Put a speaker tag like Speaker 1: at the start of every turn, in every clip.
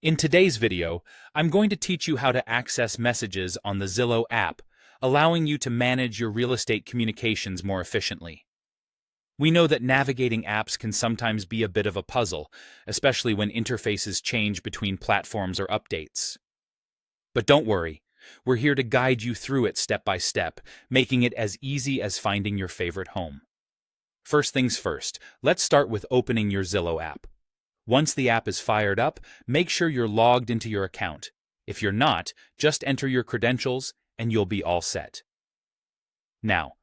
Speaker 1: In today's video, I'm going to teach you how to access messages on the Zillow app, allowing you to manage your real estate communications more efficiently. We know that navigating apps can sometimes be a bit of a puzzle, especially when interfaces change between platforms or updates. But don't worry, we're here to guide you through it step by step, making it as easy as finding your favorite home. First things first, let's start with opening your Zillow app. Once the app is fired up, make sure you're logged into your account. If you're not, just enter your credentials and you'll be all set. Now,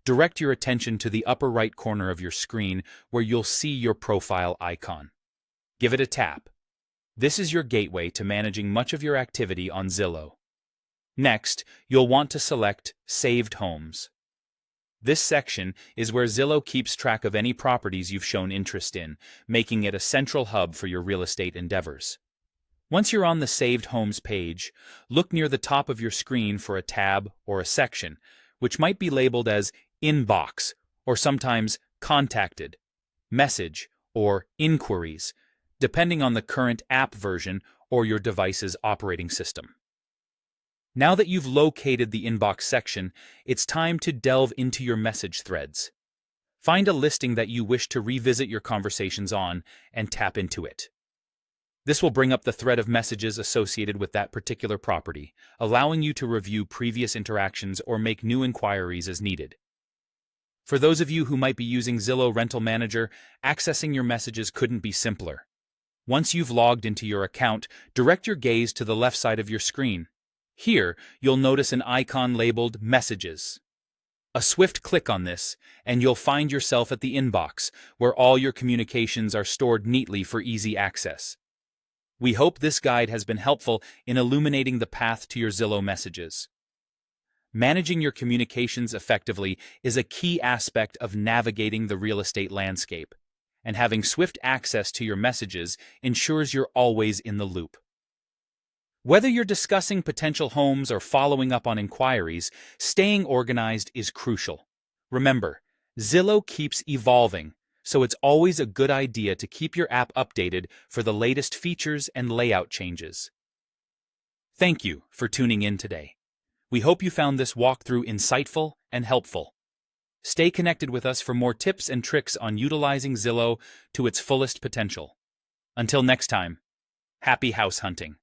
Speaker 1: direct your attention to the upper right corner of your screen where you'll see your profile icon. Give it a tap. This is your gateway to managing much of your activity on Zillow. Next, you'll want to select Saved Homes. This section is where Zillow keeps track of any properties you've shown interest in, making it a central hub for your real estate endeavors. Once you're on the Saved Homes page, look near the top of your screen for a tab or a section, which might be labeled as Inbox, or sometimes Contacted, Message, or Inquiries, depending on the current app version or your device's operating system. Now that you've located the inbox section, it's time to delve into your message threads. Find a listing that you wish to revisit your conversations on and tap into it. This will bring up the thread of messages associated with that particular property, allowing you to review previous interactions or make new inquiries as needed. For those of you who might be using Zillow Rental Manager, accessing your messages couldn't be simpler. Once you've logged into your account, direct your gaze to the left side of your screen. Here, you'll notice an icon labeled Messages. A swift click on this, and you'll find yourself at the inbox, where all your communications are stored neatly for easy access. We hope this guide has been helpful in illuminating the path to your Zillow messages. Managing your communications effectively is a key aspect of navigating the real estate landscape, and having swift access to your messages ensures you're always in the loop. Whether you're discussing potential homes or following up on inquiries, staying organized is crucial. Remember, Zillow keeps evolving, so it's always a good idea to keep your app updated for the latest features and layout changes. Thank you for tuning in today. We hope you found this walkthrough insightful and helpful. Stay connected with us for more tips and tricks on utilizing Zillow to its fullest potential. Until next time, happy house hunting.